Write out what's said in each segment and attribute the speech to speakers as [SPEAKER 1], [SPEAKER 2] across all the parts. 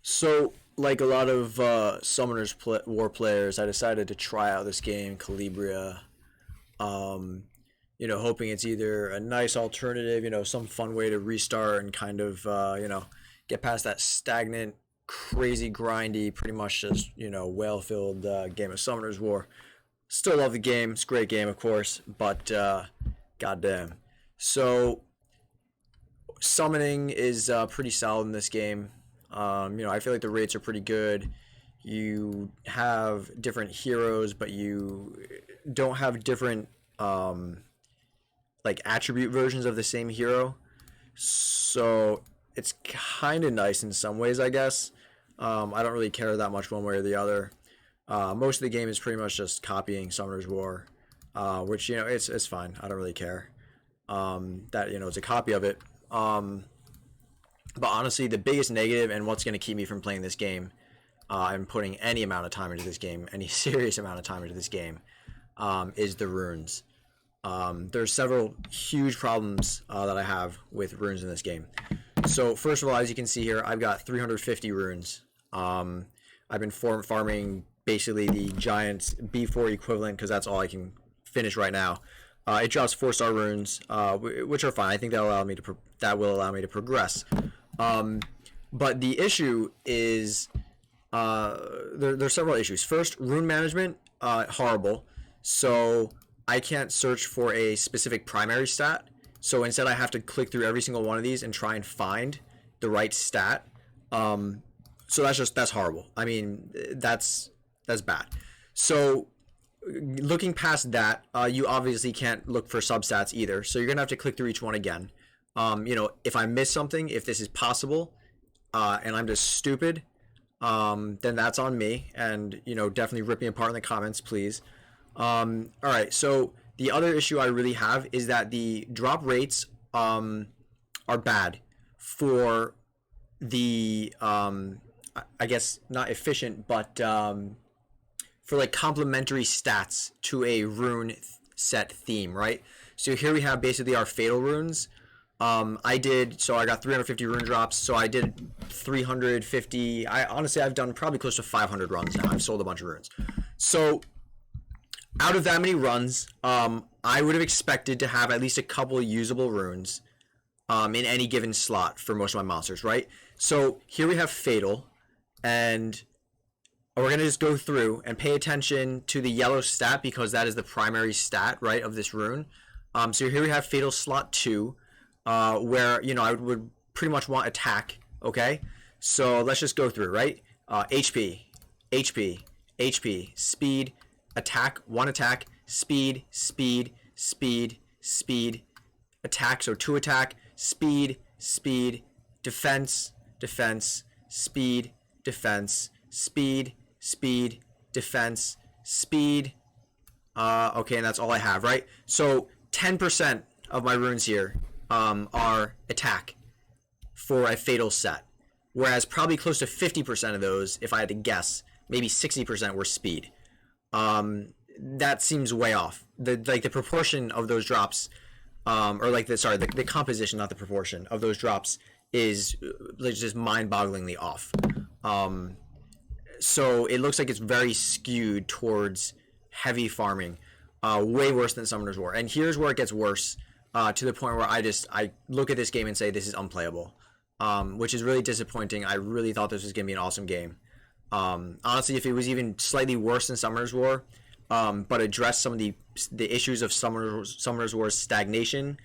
[SPEAKER 1] So, like a lot of War players, I decided to try out this game, Calibria. Hoping it's either a nice alternative, some fun way to restart and kind of, get past that stagnant, crazy, grindy, pretty much just, whale-filled game of Summoner's War. Still love the game. It's a great game, of course, but goddamn. So, summoning is pretty solid in this game. I feel like the rates are pretty good. You have different heroes, but you don't have different like attribute versions of the same hero. So it's kind of nice in some ways, I guess. I don't really care that much one way or the other. Most of the game is pretty much just copying Summoner's War, which it's fine. I don't really care that it's a copy of it. But honestly, the biggest negative and what's going to keep me from playing this game, and putting any amount of time into this game, any serious amount of time into this game, is the runes. There's several huge problems that I have with runes in this game. So first of all, as you can see here, I've got 350 runes. I've been farming basically the Giant's B4 equivalent because that's all I can finish right now. It drops 4-star runes, which are fine. I think that will allow me to progress. But the issue is there's several issues. First, rune management, horrible. So I can't search for a specific primary stat. So instead, I have to click through every single one of these and try and find the right stat. So that's horrible. I mean, that's bad. So looking past that, you obviously can't look for substats either. So you're gonna have to click through each one again. If I miss something, if this is possible, and I'm just stupid, then that's on me. And definitely rip me apart in the comments, please. All right. So the other issue I really have is that the drop rates are bad for the I guess not efficient, but for like complementary stats to a rune set theme, right? So here we have basically our fatal runes. I got 350 rune drops, so I did 350. I've done probably close to 500 runs now. I've sold a bunch of runes. So out of that many runs, I would have expected to have at least a couple of usable runes in any given slot for most of my monsters, right? So here we have fatal, and we're going to just go through and pay attention to the yellow stat because that is the primary stat, right, of this rune. So here we have fatal slot 2, where, I would pretty much want attack, okay? So let's just go through, right? HP, HP, HP, speed, attack, 1 attack, speed, speed, speed, speed, attack, so 2 attack, speed, speed, defense, defense, speed, defense, speed, speed, defense, speed. Okay, and that's all I have, right? So 10% of my runes here are attack for a fatal set, whereas probably close to 50% of those, if I had to guess, maybe 60% were speed. That seems way off. The proportion of those drops, the composition, not the proportion of those drops, is just mind-bogglingly off. So it looks like it's very skewed towards heavy farming, way worse than Summoner's War. And here's where it gets worse, to the point where I look at this game and say this is unplayable, which is really disappointing. I really thought this was going to be an awesome game. Honestly, if it was even slightly worse than Summoner's War, but addressed some of the issues of Summoner's War's stagnation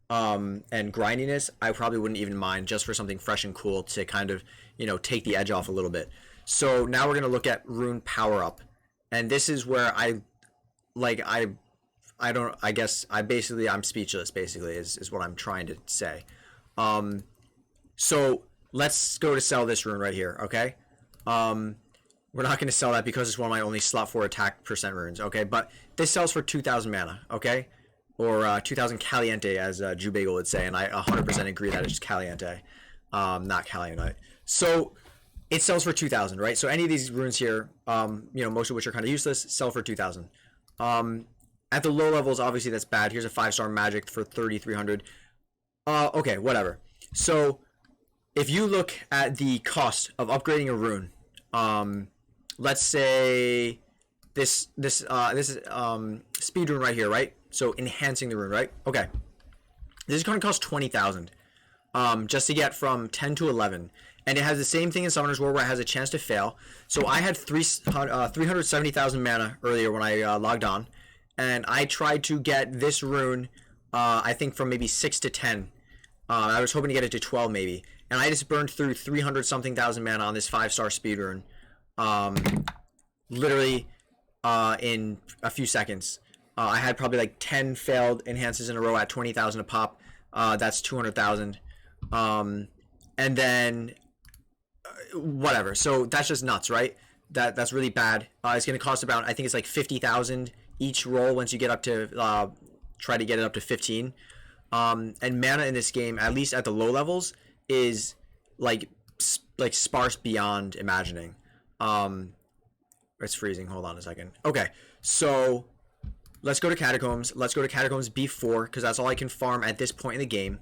[SPEAKER 1] and grindiness, I probably wouldn't even mind, just for something fresh and cool to kind of take the edge off a little bit. So now we're gonna look at rune power up, and this is where I'm speechless. Basically, is what I'm trying to say. So let's go to sell this rune right here. Okay. We're not going to sell that because it's one of my only slot 4 attack percent runes, okay? But this sells for 2,000 mana, okay? Or 2,000 caliente, as Jubagel would say, and I 100% agree that it's caliente, not caliente. So it sells for 2,000, right? So any of these runes here, most of which are kind of useless, sell for 2,000. At the low levels, obviously that's bad. Here's a 5-star magic for 3,300. Okay, whatever. So if you look at the cost of upgrading a rune, let's say this is speed rune right here, right? So enhancing the rune, right? Okay, this is going to cost 20,000, just to get from 10 to 11, and it has the same thing in Summoner's War where it has a chance to fail. So I had 370,000 mana earlier when I logged on, and I tried to get this rune, I think from maybe 6 to 10. I was hoping to get it to 12 maybe, and I just burned through 300 something thousand mana on this 5-star speedrun, literally in a few seconds. I had probably like 10 failed enhances in a row at 20,000 a pop. That's 200,000, and then whatever. So that's just nuts, right? That's really bad. It's going to cost about, I think it's like 50,000 each roll once you get up to try to get it up to 15. And mana in this game, at least at the low levels, is like sparse beyond imagining. It's freezing. Hold on a second. Okay, so let's go to Catacombs. Let's go to Catacombs B4 because that's all I can farm at this point in the game.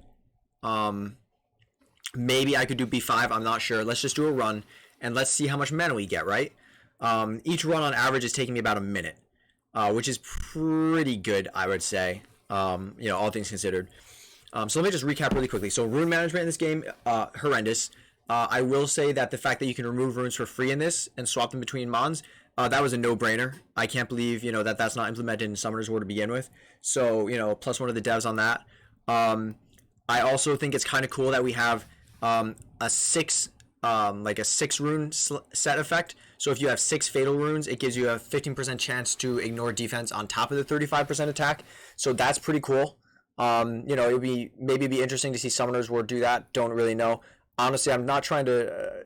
[SPEAKER 1] Maybe I could do B5. I'm not sure. Let's just do a run and let's see how much mana we get. Right. Each run on average is taking me about a minute, which is pretty good, I would say. All things considered. So let me just recap really quickly. So rune management in this game, horrendous. I will say that the fact that you can remove runes for free in this and swap them between mons, that was a no-brainer. I can't believe, that's not implemented in Summoner's War to begin with. So, plus one of the devs on that. I also think it's kind of cool that we have a 6 rune set effect. So if you have 6 fatal runes, it gives you a 15% chance to ignore defense on top of the 35% attack. So that's pretty cool. It would be interesting to see Summoners War do that. Don't really know. Honestly, I'm not trying to,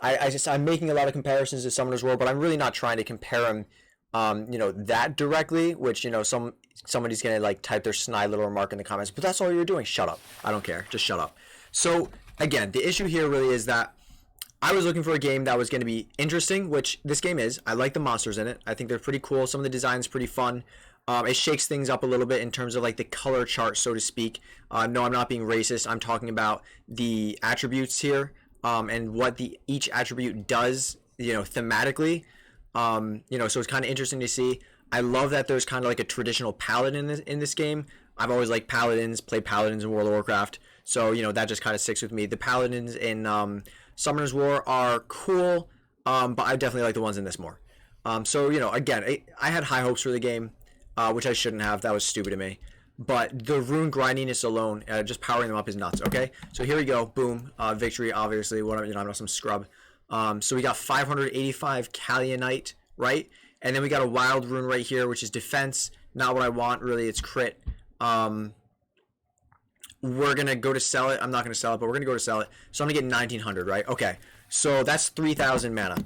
[SPEAKER 1] I'm making a lot of comparisons to Summoners War, but I'm really not trying to compare them, that directly, which, somebody's going to like type their snide little remark in the comments, but that's all you're doing. Shut up. I don't care. Just shut up. So again, the issue here really is that I was looking for a game that was going to be interesting, which this game is. I like the monsters in it. I think they're pretty cool. Some of the designs pretty fun. It shakes things up a little bit in terms of like the color chart, so to speak. No, I'm not being racist. I'm talking about the attributes here, and what each attribute does, thematically. So it's kind of interesting to see. I love that there's kind of like a traditional paladin in this game. I've always liked paladins, played paladins in World of Warcraft. So, that just kind of sticks with me. The paladins in Summoner's War are cool, but I definitely like the ones in this more. Again, I had high hopes for the game, which I shouldn't have. That was stupid of me. But the rune grindiness alone, just powering them up is nuts, okay? So here we go. Boom. Victory, obviously. Whatever, I'm not some scrub. So we got 585 Kalyanite, right? And then we got a wild rune right here, which is defense. Not what I want, really. It's crit. We're going to go to sell it. I'm not going to sell it, but we're going to go to sell it. So I'm going to get 1,900, right? Okay. So that's 3,000 mana.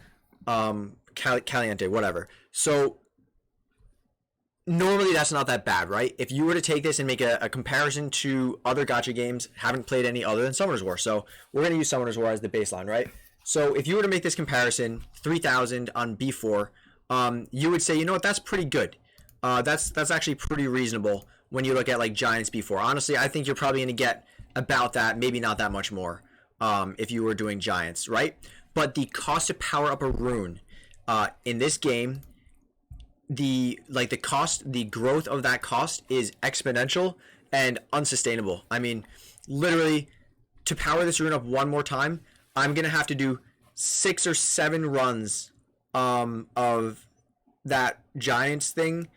[SPEAKER 1] Caliente, whatever. So normally that's not that bad, right? If you were to take this and make a comparison to other gacha games, haven't played any other than Summoner's War. So we're going to use Summoner's War as the baseline, right? So if you were to make this comparison, 3,000 on B4, you would say, that's pretty good. That's actually pretty reasonable when you look at like Giants B4. Honestly, I think you're probably going to get about that, maybe not that much more, if you were doing Giants, right? But the cost to power up a rune in this game, the growth of that cost is exponential and unsustainable. I mean, literally, to power this rune up one more time, I'm going to have to do 6 or 7 runs of that Giants thing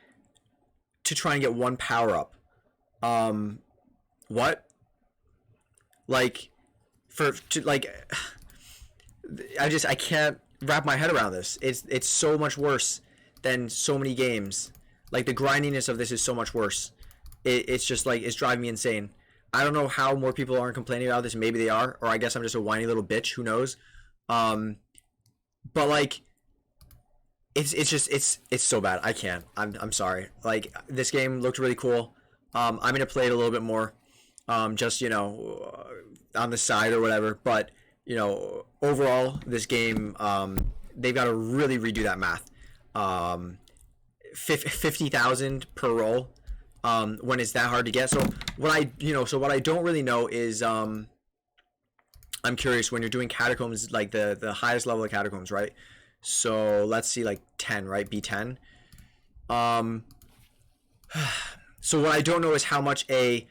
[SPEAKER 1] to try and get one power up. What? I can't wrap my head around this. It's so much worse than so many games. Like, the grindiness of this is so much worse. It's just like, it's driving me insane. I don't know how more people aren't complaining about this. Maybe they are, or I guess I'm just a whiny little bitch. Who knows? But like, it's so bad. I can't. I'm sorry. Like, this game looked really cool. I'm gonna play it a little bit more, just on the side or whatever. But overall, this game, they've got to really redo that math. 50,000 per roll, when it's that hard to get. So what I don't really know is I'm curious when you're doing catacombs, like the highest level of catacombs, right? So let's see, like 10, right? B10. Um, so what I don't know is how much a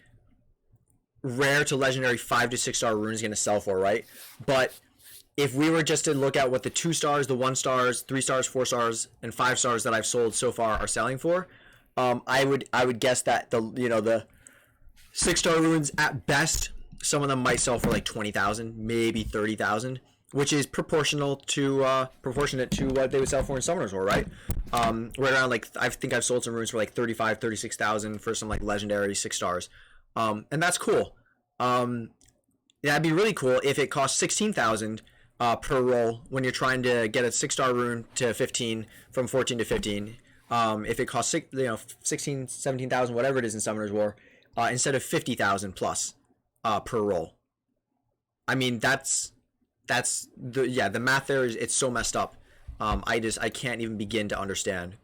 [SPEAKER 1] rare to legendary 5 to 6 star rune is going to sell for, right? But if we were just to look at what the 2 stars, the 1 stars, 3 stars, 4 stars, and 5 stars that I've sold so far are selling for, I would guess that the 6 star runes at best, some of them might sell for like 20,000, maybe 30,000, which is proportionate to what they would sell for in Summoners War, right? Right around, like, I think I've sold some runes for like 35, 36,000 for some like legendary 6 stars, and that's cool. That'd be really cool if it costs 16,000 per roll when you're trying to get a 6 star rune to 15 from 14 to 15. If it costs 16, 17,000, whatever it is in Summoners War, instead of 50,000 plus per roll. I mean, that's the math there is, it's so messed up. I can't even begin to understand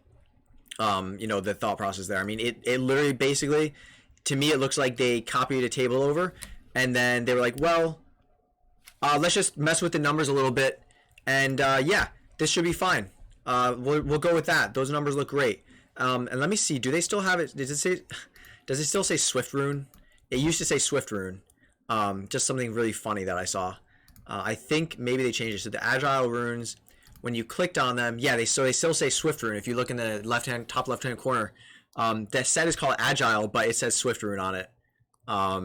[SPEAKER 1] the thought process there. I mean, it literally, basically, to me, it looks like they copied a table over, and then they were like, well, let's just mess with the numbers a little bit, and yeah, this should be fine. We'll go with that. Those numbers look great. And let me see. Do they still have it? Does it still say Swift Rune? It used to say Swift Rune. Just something really funny that I saw. I think maybe they changed it. So the Agile runes, when you clicked on them, yeah, they still say Swift Rune. If you look in the top left hand corner, that set is called Agile, but it says Swift Rune on it. I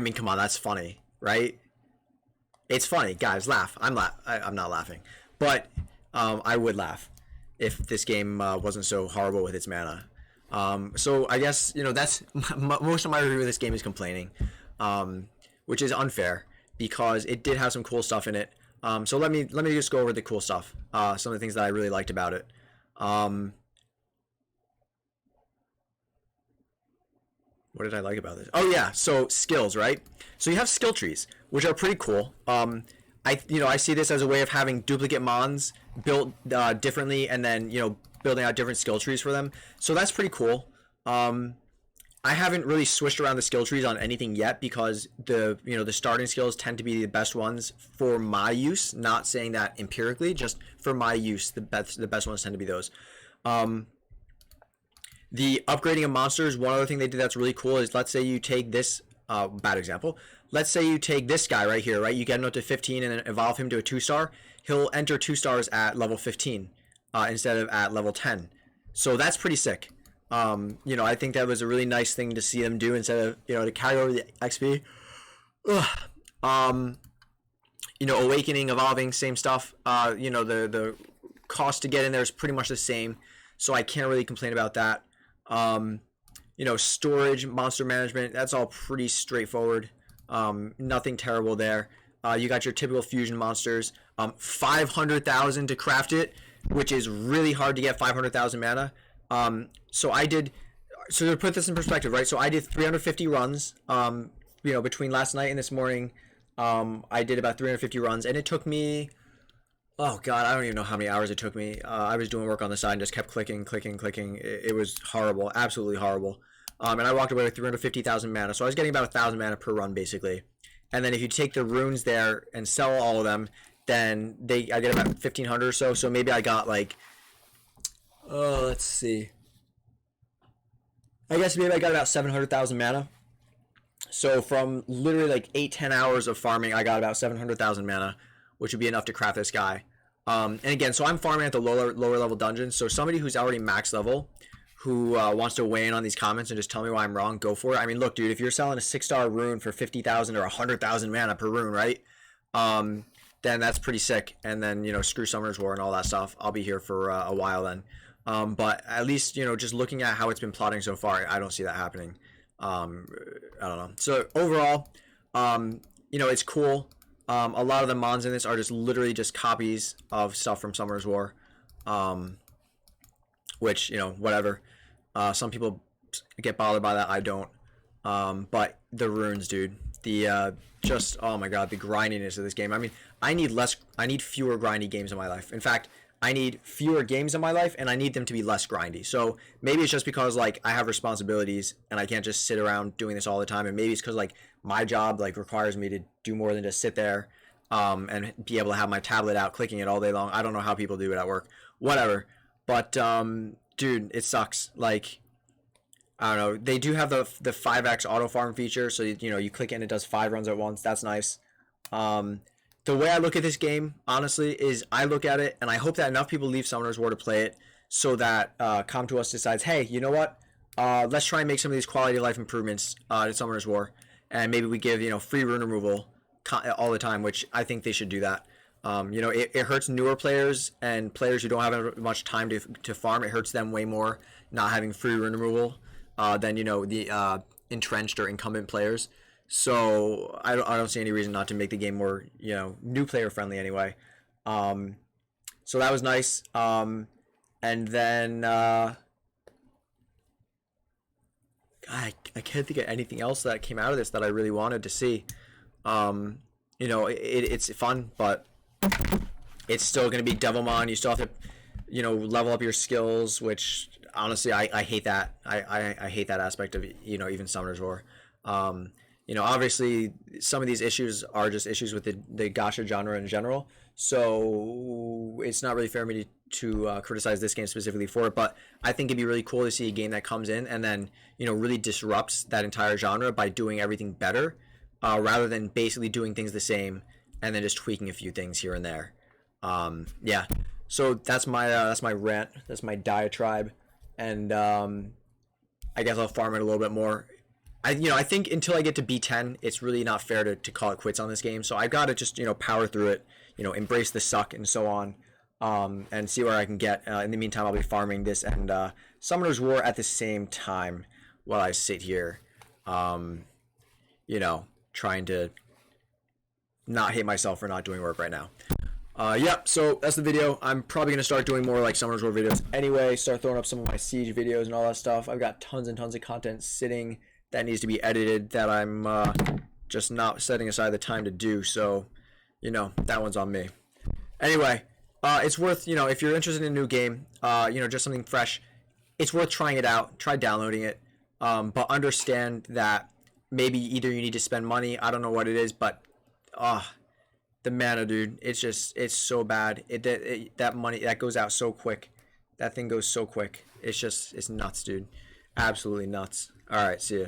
[SPEAKER 1] mean, come on, that's funny, right? It's funny, guys. Laugh. I'm not laughing, but I would laugh if this game wasn't so horrible with its mana. So I guess that's most of my review of this game is complaining, which is unfair because it did have some cool stuff in it. So let me just go over the cool stuff. Some of the things that I really liked about it. What did I like about this? Oh yeah, so skills, right? So you have skill trees, which are pretty cool. I see this as a way of having duplicate mons built differently, and then building out different skill trees for them. So that's pretty cool. I haven't really switched around the skill trees on anything yet because the starting skills tend to be the best ones for my use. Not saying that empirically, just for my use, the best ones tend to be those. The upgrading of monsters, one other thing they did that's really cool is, let's say you take this, bad example, let's say you take this guy right here, right? You get him up to 15 and then evolve him to a 2-star. He'll enter 2 stars at level 15 instead of at level 10. So that's pretty sick. I think that was a really nice thing to see them do instead of, to carry over the XP. Awakening, evolving, same stuff. The cost to get in there is pretty much the same. So I can't really complain about that. Storage, monster management, that's all pretty straightforward. Nothing terrible there. You got your typical fusion monsters. 500,000 to craft it, which is really hard to get 500,000 mana. So to put this in perspective, right? So I did 350 runs, between last night and this morning. I did about 350 runs, and it took me, oh God, I don't even know how many hours it took me. I was doing work on the side and just kept clicking. It was horrible, absolutely horrible. And I walked away with 350,000 mana. So I was getting about 1,000 mana per run, basically. And then if you take the runes there and sell all of them, then I get about 1,500 or so. So maybe I got like, let's see. I guess maybe I got about 700,000 mana. So from literally like 8-10 hours of farming, I got about 700,000 mana, which would be enough to craft this guy. And again, so I'm farming at the lower level dungeons. So somebody who's already max level, who wants to weigh in on these comments and just tell me why I'm wrong, go for it. I mean, look, dude, if you're selling a 6-star rune for 50,000 or 100,000 mana per rune, right? Then that's pretty sick. And then, screw Summoners War and all that stuff. I'll be here for a while then. But at least, just looking at how it's been plotting so far, I don't see that happening. I don't know. So overall, it's cool. A lot of the mons in this are just literally just copies of stuff from Summoners War. Which, whatever. Some people get bothered by that. I don't. But the runes, dude. Oh my God, the grindiness of this game. I mean, I need fewer grindy games in my life. In fact, I need fewer games in my life, and I need them to be less grindy. So maybe it's just because like I have responsibilities and I can't just sit around doing this all the time, and maybe it's because like my job like requires me to do more than just sit there and be able to have my tablet out clicking it all day long. I don't know how people do it at work, whatever. But dude, it sucks. Like I don't know. They do have the 5x auto farm feature, so you know you click it and it does 5 runs at once. That's nice. Um, the way I look at this game, honestly, is I look at it and I hope that enough people leave Summoner's War to play it, so that Come to Us decides, hey, you know what? Let's try and make some of these quality of life improvements to Summoner's War, and maybe we give free rune removal all the time, which I think they should do that. It hurts newer players and players who don't have much time to farm. It hurts them way more not having free rune removal than the entrenched or incumbent players. So I don't see any reason not to make the game more new player friendly anyway. So that was nice. And then I can't think of anything else that came out of this that I really wanted to see. It's fun, but it's still going to be Devilmon. You still have to level up your skills, which honestly I hate that. I hate that aspect of even Summoner's War. Obviously some of these issues are just issues with the gacha genre in general, so it's not really fair for me to criticize this game specifically for it, but I think it'd be really cool to see a game that comes in and then really disrupts that entire genre by doing everything better, rather than basically doing things the same and then just tweaking a few things here and there. Yeah, so that's my rant, that's my diatribe, and I guess I'll farm it a little bit more. I think until I get to B10, it's really not fair to call it quits on this game. So I've got to just power through it, embrace the suck and so on, and see where I can get. In the meantime, I'll be farming this and Summoner's War at the same time while I sit here, trying to not hate myself for not doing work right now. So that's the video. I'm probably going to start doing more like Summoner's War videos anyway, start throwing up some of my Siege videos and all that stuff. I've got tons and tons of content sitting that needs to be edited that I'm just not setting aside the time to do, so that one's on me. Anyway, it's worth, if you're interested in a new game, just something fresh, it's worth trying it out. Try downloading it, but understand that maybe either you need to spend money, I don't know what it is, but the mana, dude, it's so bad. That money that goes out so quick. That thing goes so quick. It's nuts, dude. Absolutely nuts. All right, see ya.